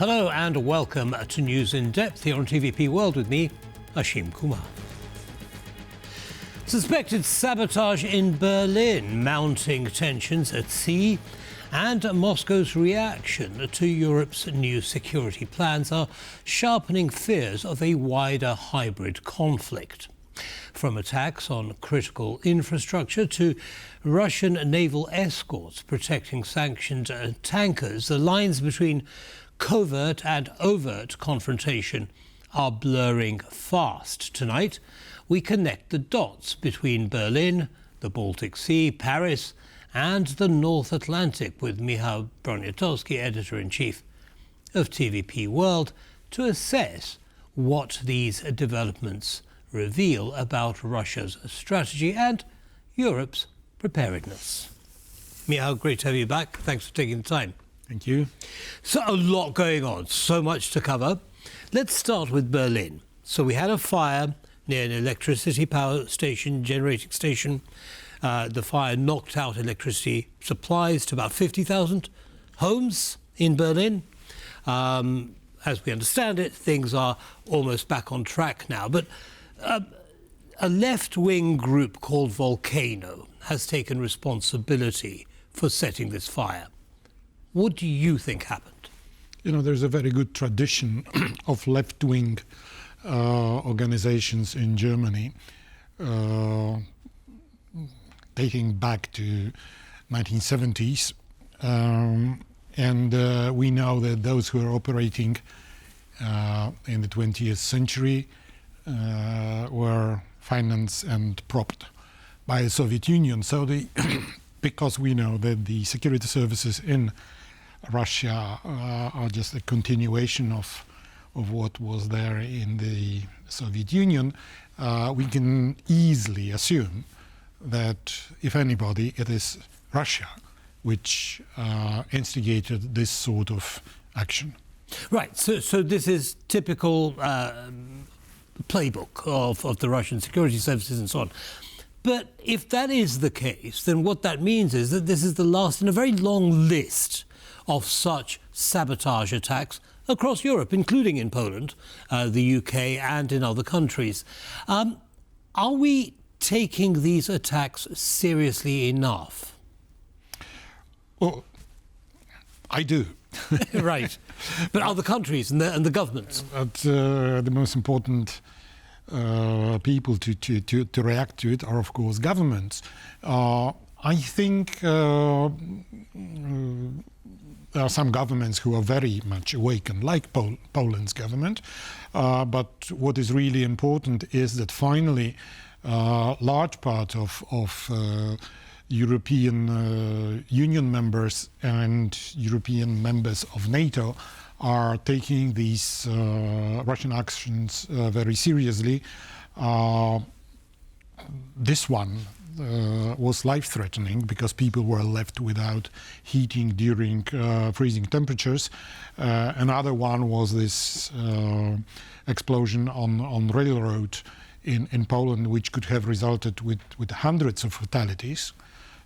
Hello and welcome to News in Depth here on TVP World with me, Ashim Kumar. Suspected sabotage in Berlin, mounting tensions at sea, and Moscow's reaction to Europe's new security plans are sharpening fears of a wider hybrid conflict. From attacks on critical infrastructure to Russian naval escorts protecting sanctioned tankers, the lines between covert and overt confrontation are blurring fast. Tonight, we connect the dots between Berlin, the Baltic Sea, Paris, and the North Atlantic with Michał Broniatowski, Editor-in-Chief of TVP World, to assess what these developments reveal about Russia's strategy and Europe's preparedness. Michał, great to have you back. Thanks for taking the time. Thank you. So a lot going on, so much to cover. Let's start with Berlin. So we had a fire near an electricity power station, generating station. The fire knocked out electricity supplies to about 50,000 homes in Berlin. As we understand it, things are almost back on track now. But a left-wing group called Volcano has taken responsibility for setting this fire. What do you think happened? You know, there's a very good tradition of left-wing organizations in Germany dating back to 1970s. And we know that those who are operating in the 20th century were financed and propped by the Soviet Union. So because we know that the security services in Russia are just a continuation of what was there in the Soviet Union, we can easily assume that, if anybody, it is Russia which instigated this sort of action. Right, so this is typical playbook of the Russian security services and so on. But if that is the case, then what that means is that this is the last in a very long list of such sabotage attacks across Europe, including in Poland, the UK, and in other countries. Are we taking these attacks seriously enough? Well, I do. Right. But other countries and the governments? The most important people to react to it are, of course, governments. I think there are some governments who are very much awakened, like Poland's government. But what is really important is that finally large part of European Union members and European members of NATO are taking these Russian actions very seriously. This one was life-threatening because people were left without heating during freezing temperatures. Another one was this explosion on railroad in Poland, which could have resulted with hundreds of fatalities.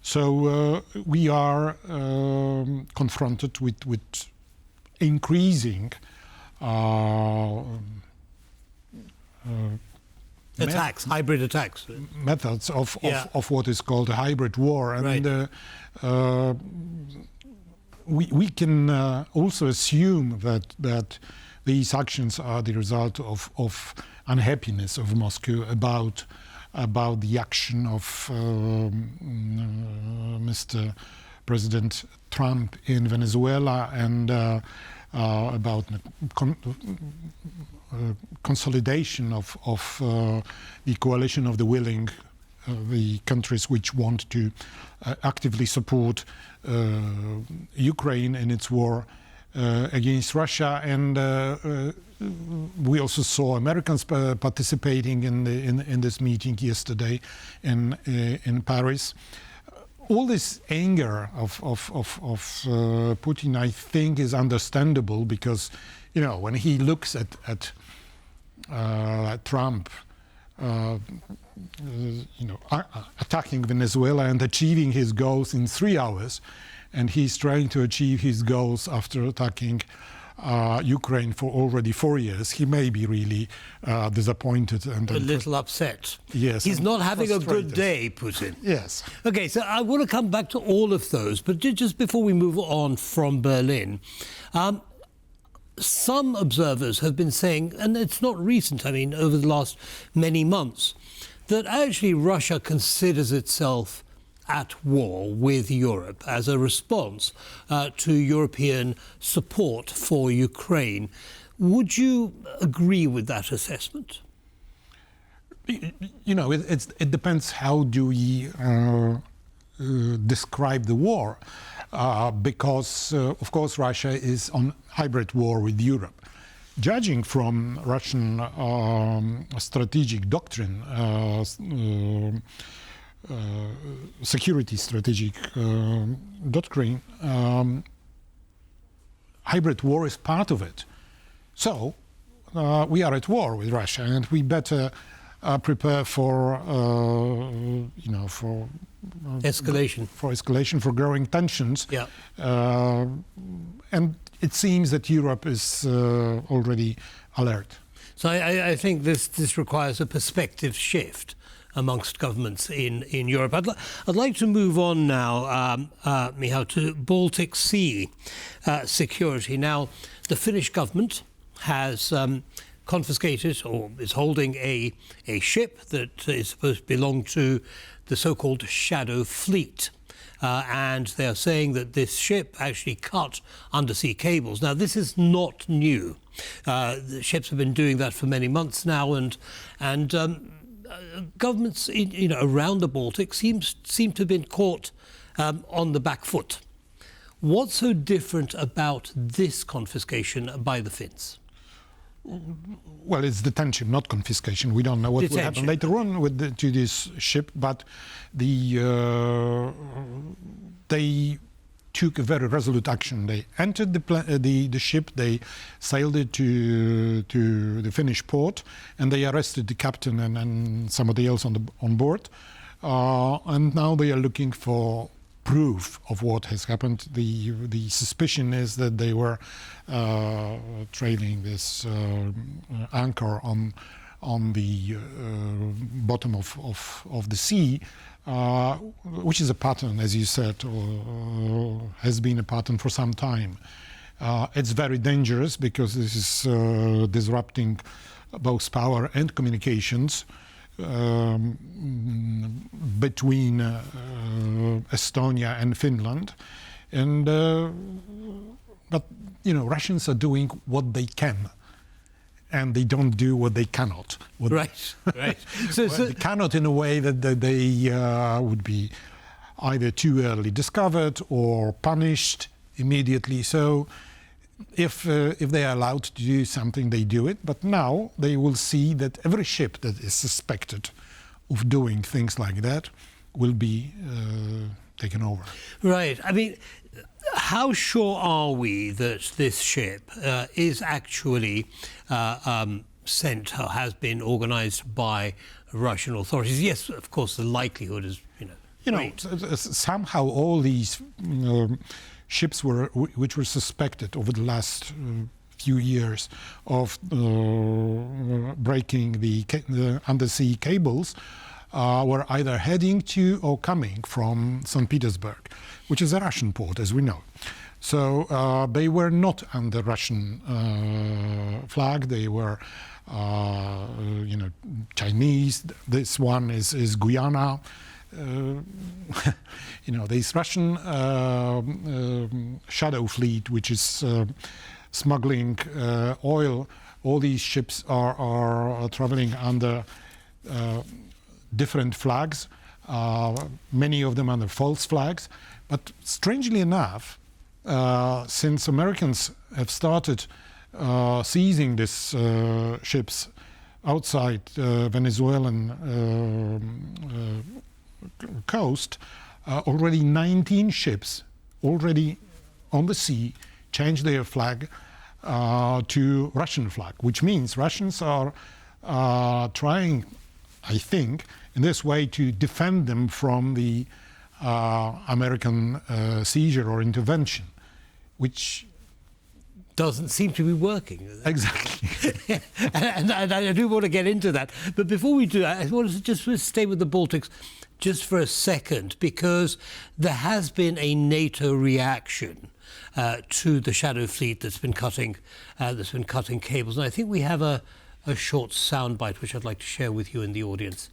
So we are confronted with increasing attacks, hybrid attacks. Methods of what is called a hybrid war. And right. We can also assume that these actions are the result of unhappiness of Moscow about the action of Mr. President Trump in Venezuela and about consolidation of the coalition of the willing, the countries which want to actively support Ukraine in its war against Russia. And we also saw Americans participating in this meeting yesterday in Paris. All this anger of Putin, I think, is understandable because, you know, when he looks at Trump, attacking Venezuela and achieving his goals in 3 hours, and he's trying to achieve his goals after attacking Ukraine for already 4 years, he may be really disappointed and a little upset. Yes, he's not having a good frustrated. day, Putin. Yes. Okay, so I want to come back to all of those, but just before we move on from Berlin, some observers have been saying, and it's not recent, I mean, over the last many months, that actually Russia considers itself at war with Europe as a response to European support for Ukraine. Would you agree with that assessment? You know, it depends how do we describe the war, because, of course, Russia is on hybrid war with Europe. Judging from Russian strategic doctrine, security strategic doctrine, hybrid war is part of it. So we are at war with Russia, and we better prepare for escalation, for growing tensions. Yeah. And it seems that Europe is already alert. So I think this requires a perspective shift amongst governments in Europe. I'd like to move on now, Michał, to Baltic Sea security. Now, the Finnish government has confiscated or is holding a ship that is supposed to belong to the so-called Shadow Fleet. And they are saying that this ship actually cut undersea cables. Now, this is not new. The ships have been doing that for many months now, and governments around the Baltic seem to have been caught on the back foot. What's so different about this confiscation by the Finns? Well, it's detention, not confiscation. We don't know what will happen later on to this ship, but they took a very resolute action. They entered the ship, they sailed it to the Finnish port, and they arrested the captain and somebody else on board. And now they are looking for proof of what has happened. The suspicion is that they were trailing this anchor on the bottom of the sea, which is a pattern, as you said, has been a pattern for some time. It's very dangerous because this is disrupting both power and communications between Estonia and Finland, but Russians are doing what they can, and they don't do what they cannot. Right. So they cannot in a way that they would be either too early discovered or punished immediately. So if they are allowed to do something, they do it. But now they will see that every ship that is suspected of doing things like that will be taken over. Right. I mean, how sure are we that this ship is actually sent or has been organised by Russian authorities? Yes, of course, the likelihood is, great. Somehow all these ships which were suspected over the last few years of breaking the undersea cables were either heading to or coming from St. Petersburg, which is a Russian port, as we know. So they were not under Russian flag. They were, Chinese. This one is Guyana. This Russian Shadow Fleet, which is smuggling oil. All these ships are traveling under different flags, many of them under false flags. But strangely enough, since Americans have started seizing these ships outside Venezuelan coast, already 19 ships already on the sea changed their flag to Russian flag, which means Russians are trying, I think, in this way to defend them from the American seizure or intervention, which doesn't seem to be working. Exactly. and I do want to get into that. But before we do that, I want to just stay with the Baltics just for a second, because there has been a NATO reaction to the shadow fleet that's been cutting cables. And I think we have a short soundbite which I'd like to share with you in the audience,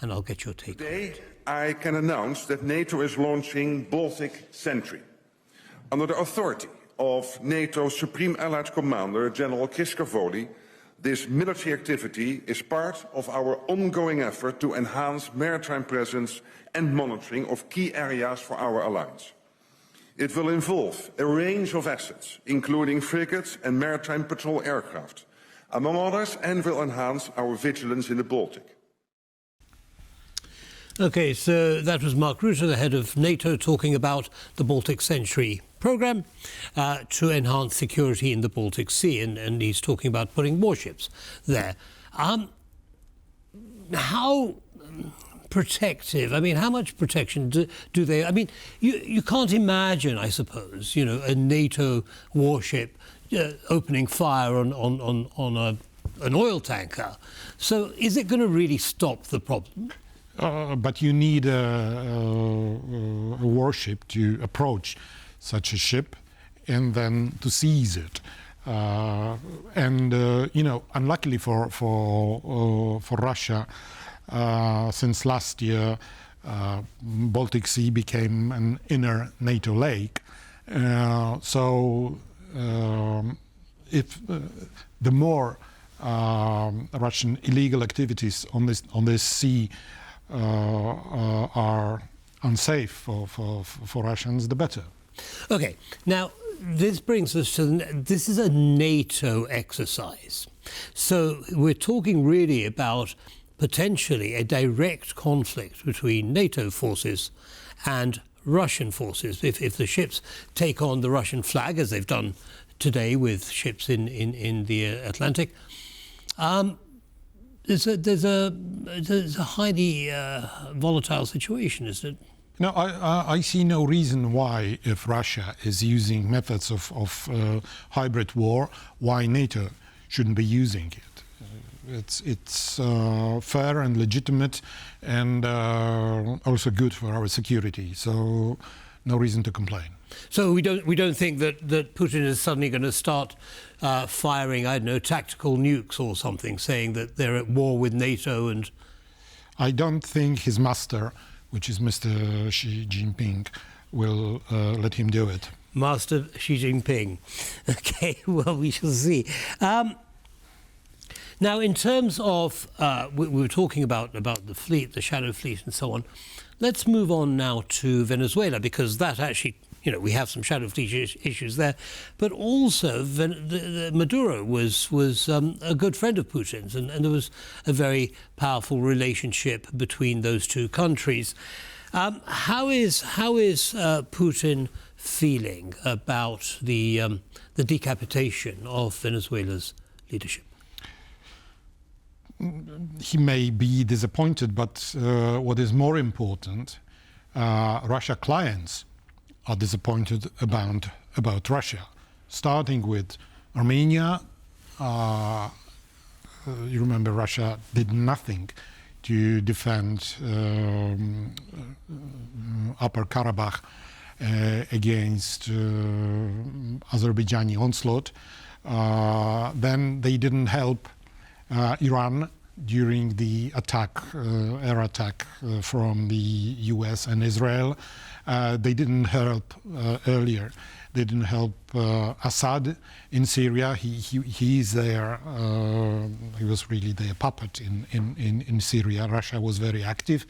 and I'll get your take. Today, I can announce that NATO is launching Baltic Sentry. Under the authority of NATO's Supreme Allied Commander, General Kriskavoli, this military activity is part of our ongoing effort to enhance maritime presence and monitoring of key areas for our alliance. It will involve a range of assets, including frigates and maritime patrol aircraft, among others, and will enhance our vigilance in the Baltic. Okay, so that was Mark Rutte, the head of NATO, talking about the Baltic Sentry programme to enhance security in the Baltic Sea, and he's talking about putting warships there. How protective, I mean, how much protection do they, I mean, you can't imagine, I suppose, you know, a NATO warship opening fire on an oil tanker. So is it going to really stop the problem? But you need a warship to approach such a ship and then to seize it. You know, unluckily for Russia, since last year, Baltic Sea became an inner NATO lake. If the more Russian illegal activities on this sea are unsafe for Russians, the better. Okay, now this brings us to this is a NATO exercise, so we're talking really about potentially a direct conflict between NATO forces and Russian forces. If the ships take on the Russian flag, as they've done today with ships in the Atlantic, there's a highly volatile situation, isn't it? No, I see no reason why, if Russia is using methods of hybrid war, why NATO shouldn't be using it. It's fair and legitimate, and also good for our security. So, no reason to complain. So we don't think that Putin is suddenly going to start firing, I don't know, tactical nukes or something, saying that they're at war with NATO. And I don't think his master, which is Mr. Xi Jinping, will let him do it. Master Xi Jinping. Okay, well, we shall see. Now, in terms of, we were talking about the fleet, the shadow fleet and so on. Let's move on now to Venezuela, because that actually, you know, we have some shadow fleet issues there. But also, Maduro was a good friend of Putin's, and there was a very powerful relationship between those two countries. How is Putin feeling about the decapitation of Venezuela's leadership? He may be disappointed, but what is more important, Russia clients are disappointed about Russia, starting with Armenia. You remember Russia did nothing to defend Upper Karabakh against Azerbaijani onslaught. Then they didn't help Iran during the air attack from the US and Israel. They didn't help earlier. They didn't help Assad in Syria. He's there. He was really their puppet in Syria. Russia was very active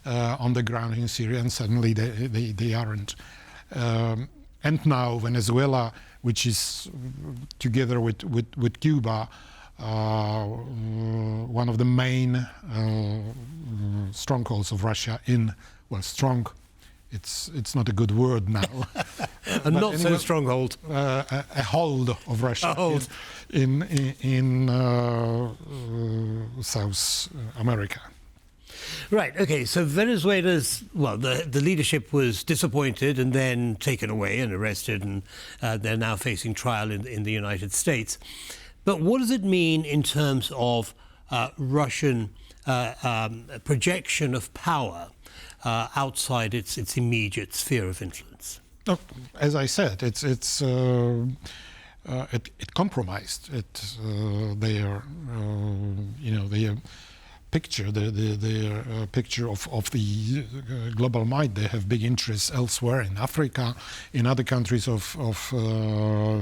on the ground in Syria, and suddenly they aren't. And now Venezuela, which is together with Cuba, one of the main strongholds of Russia strong. It's not a good word now. A not so stronghold. A hold of Russia in South America. Right, okay, so Venezuela's, well, the leadership was disappointed and then taken away and arrested, and they're now facing trial in the United States. But what does it mean in terms of Russian projection of power outside its immediate sphere of influence? No, as I said, it compromised their picture, their picture of the global might. They have big interests elsewhere in Africa, in other countries of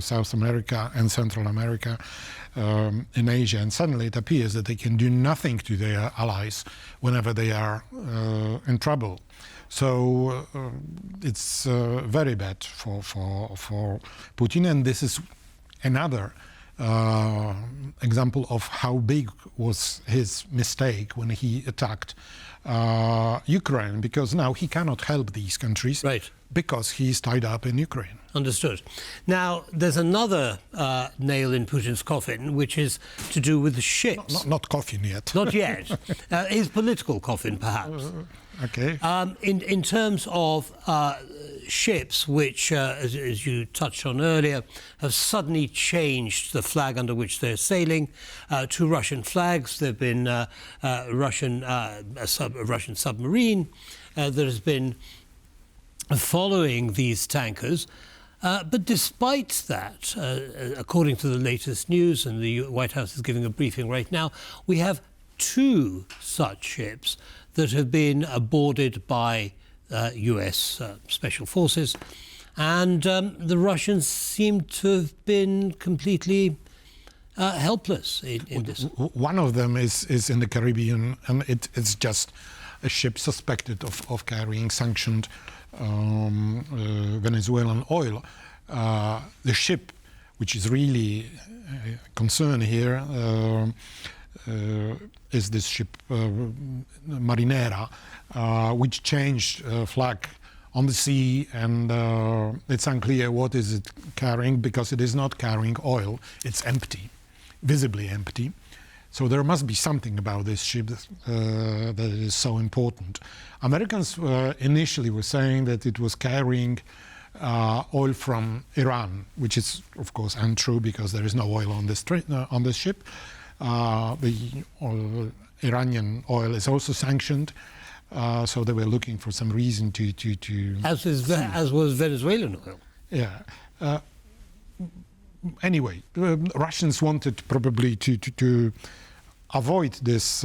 South America and Central America, in Asia, and suddenly it appears that they can do nothing to their allies whenever they are in trouble. So it's very bad for Putin, and this is another example of how big was his mistake when he attacked Ukraine, because now he cannot help these countries, right, because he's tied up in Ukraine. Understood. Now, there's another nail in Putin's coffin, which is to do with the ships. Not coffin yet. Not yet. His political coffin, perhaps. Okay. In terms of ships, which, as you touched on earlier, have suddenly changed the flag under which they're sailing to Russian flags. There have been a Russian submarine that has been following these tankers. But despite that, according to the latest news, and the White House is giving a briefing right now, we have 2 such ships that have been boarded by US special forces, and the Russians seem to have been completely helpless in this. One of them is in the Caribbean, and it's just a ship suspected of carrying sanctioned Venezuelan oil. The ship, which is really a concern here, is this ship Marinera, which changed flag on the sea, and it's unclear what is it carrying, because it is not carrying oil. It's empty, visibly empty. So there must be something about this ship that is so important. Americans initially were saying that it was carrying oil from Iran, which is, of course, untrue, because there is no oil on this ship. The Iranian oil is also sanctioned, so they were looking for some reason to as was Venezuelan oil. Yeah. Anyway, Russians wanted probably to avoid this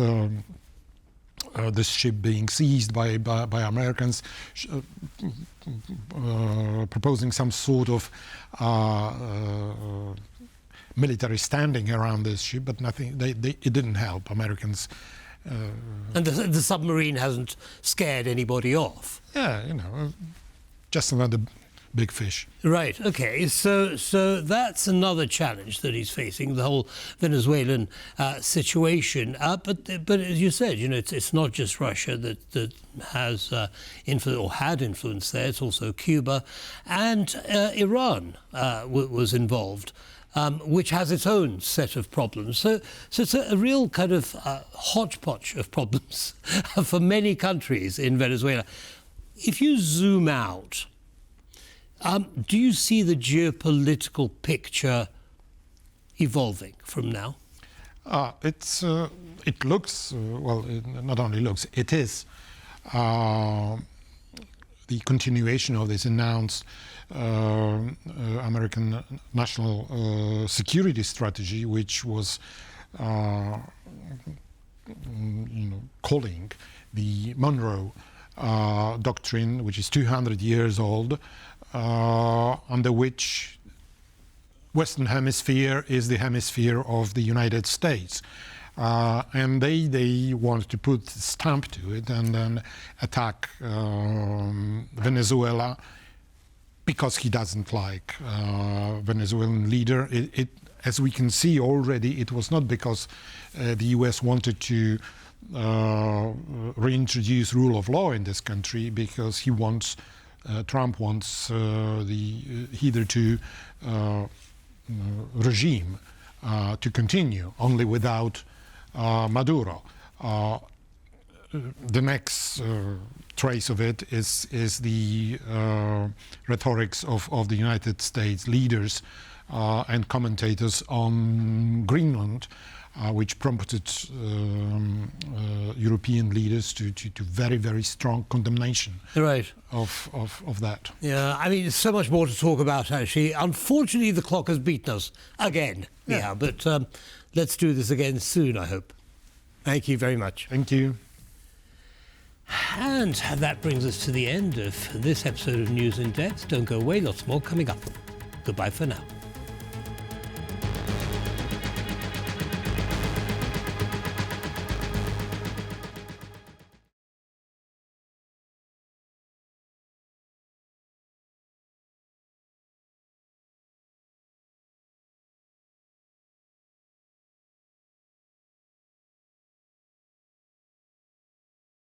this ship being seized by Americans, proposing some sort of military standing around this ship, but nothing. It didn't help Americans. And the submarine hasn't scared anybody off. Yeah, just another big fish. Right. Okay. So that's another challenge that he's facing, the whole Venezuelan situation. But as you said, it's not just Russia that has influence or had influence there. It's also Cuba, and Iran was involved, which has its own set of problems. So it's a real kind of hodgepodge of problems for many countries in Venezuela. If you zoom out, do you see the geopolitical picture evolving from now? It looks, well, it not only looks, it is the continuation of this announced American national security strategy, which was calling the Monroe Doctrine, which is 200 years old, under which Western Hemisphere is the hemisphere of the United States. And they wanted to put a stamp to it and then attack Venezuela because he doesn't like Venezuelan leader. As we can see already, it was not because the US wanted to reintroduce rule of law in this country, because he wants, Trump wants the hitherto regime to continue, only without Maduro. the next trace of it is the rhetorics of the United States leaders and commentators on Greenland, which prompted European leaders to very, very strong condemnation Right. of that. Yeah, I mean, there's so much more to talk about, actually. Unfortunately, the clock has beaten us again. Yeah, but let's do this again soon, I hope. Thank you very much. Thank you. And that brings us to the end of this episode of News in Depth. Don't go away, lots more coming up. Goodbye for now.